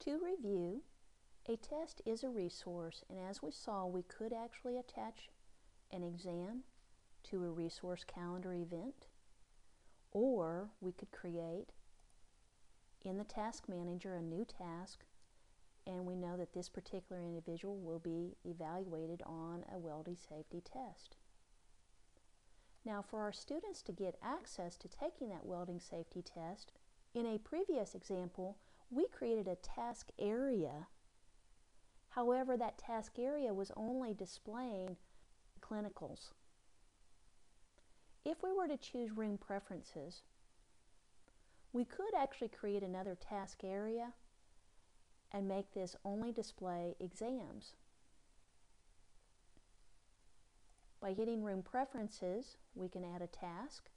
To review, a test is a resource, and as we saw, we could actually attach an exam to a resource calendar event, or we could create in the Task Manager a new task, and we know that this particular individual will be evaluated on a welding safety test. Now, for our students to get access to taking that welding safety test, in a previous example, we created a task area. However, that task area was only displaying clinicals. If we were to choose room preferences, we could actually create another task area and make this only display exams. By hitting room preferences, we can add a task.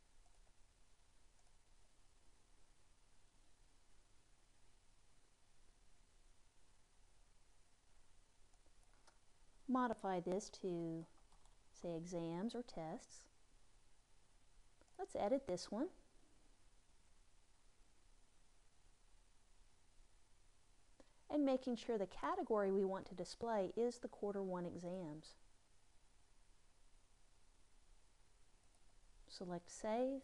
Modify this to, say, exams or tests. Let's edit this one. And making sure the category we want to display is the Q1 exams. Select Save.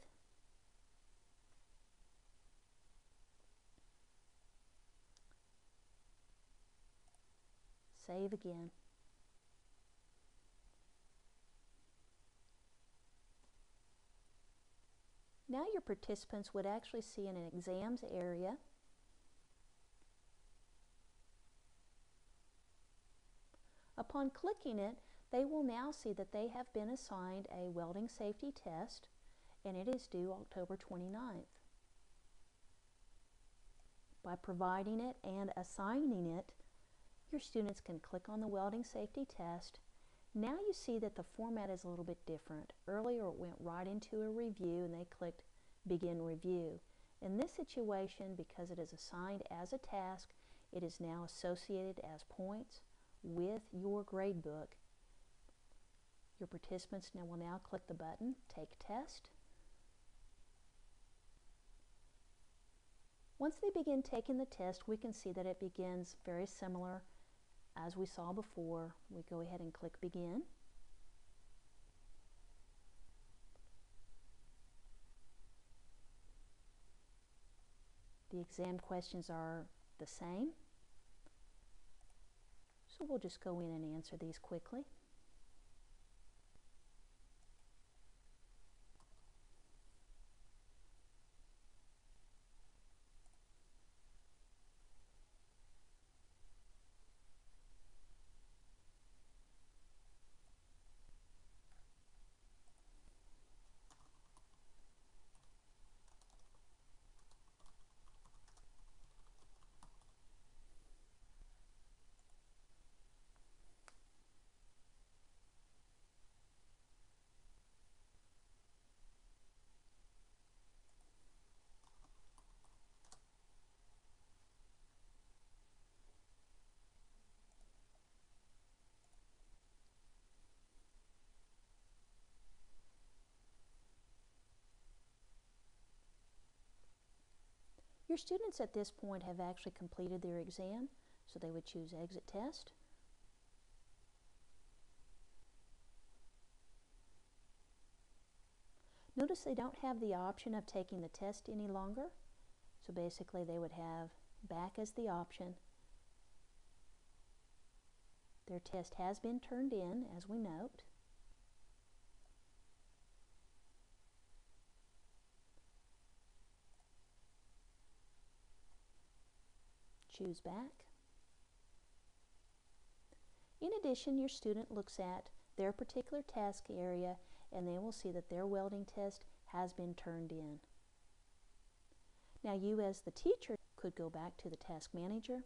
Save again. Now your participants would actually see in an exams area upon clicking it, they will now see that they have been assigned a welding safety test, and it is due October 29th. By providing it and assigning it, your students can click on the welding safety test. Now you see that the format is a little bit different. Earlier it went right into a review and they clicked Begin Review. In this situation, because it is assigned as a task, it is now associated as points with your gradebook. Your participants will now click the button Take Test. Once they begin taking the test, we can see that it begins very similar as we saw before. We go ahead and click Begin. The exam questions are the same, so we'll just go in and answer these quickly. Your students at this point have actually completed their exam, so they would choose Exit Test. Notice they don't have the option of taking the test any longer, so basically they would have back as the option. Their test has been turned in, as we note. Choose back. In addition, your student looks at their particular task area and they will see that their welding test has been turned in. Now you as the teacher could go back to the Task Manager.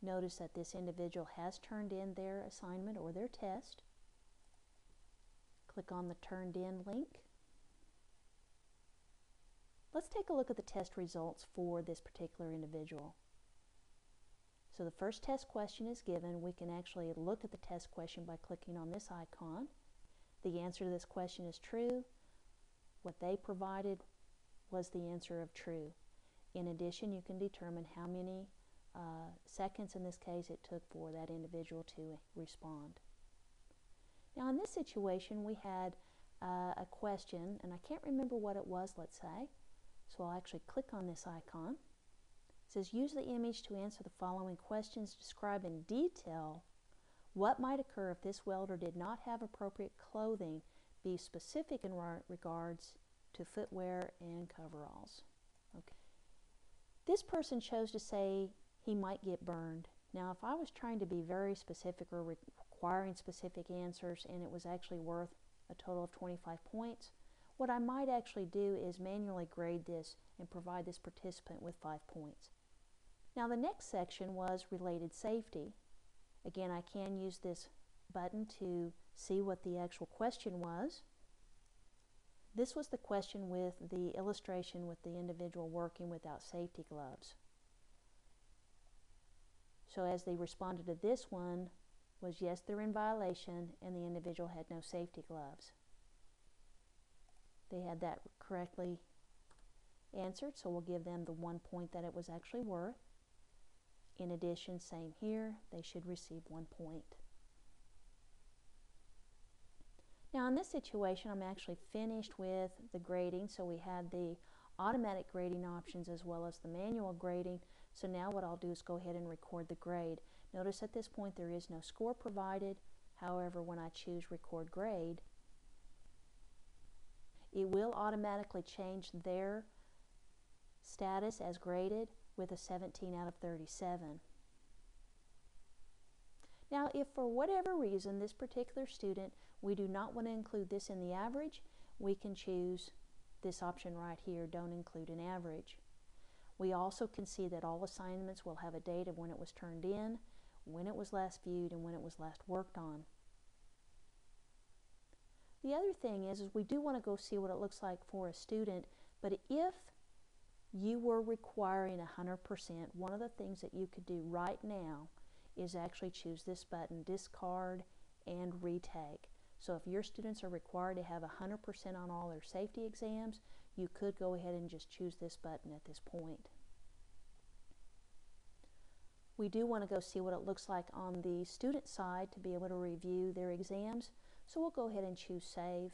Notice that this individual has turned in their assignment or their test. Click on the Turned In link. Let's take a look at the test results for this particular individual. So the first test question is given. We can actually look at the test question by clicking on this icon. The answer to this question is true. What they provided was the answer of true. In addition, you can determine how many seconds in this case it took for that individual to respond. Now in this situation we had a question, and I can't remember what it was, let's say, so I'll actually click on this icon. It says use the image to answer the following questions. Describe in detail what might occur if this welder did not have appropriate clothing. Be specific in regards to footwear and coveralls. Okay. This person chose to say he might get burned. Now if I was trying to be very specific or requiring specific answers and it was actually worth a total of 25 points, what I might actually do is manually grade this and provide this participant with 5 points. Now the next section was related safety. Again, I can use this button to see what the actual question was. This was the question with the illustration with the individual working without safety gloves. So as they responded to this one was yes, they're in violation, and the individual had no safety gloves. They had that correctly answered, so we'll give them the 1 point that it was actually worth. In addition, same here, they should receive 1 point. Now in this situation, I'm actually finished with the grading, so we had the automatic grading options as well as the manual grading. So now what I'll do is go ahead and record the grade. Notice at this point there is no score provided. However, when I choose record grade, it will automatically change their status as graded with a 17 out of 37. Now if for whatever reason this particular student, we do not want to include this in the average, we can choose this option right here, don't include an average. We also can see that all assignments will have a date of when it was turned in, when it was last viewed, and when it was last worked on. The other thing is we do want to go see what it looks like for a student, but if you were requiring 100%, one of the things that you could do right now is actually choose this button, discard and retake. So if your students are required to have 100% on all their safety exams, you could go ahead and just choose this button at this point. We do want to go see what it looks like on the student side to be able to review their exams, so we'll go ahead and choose Save.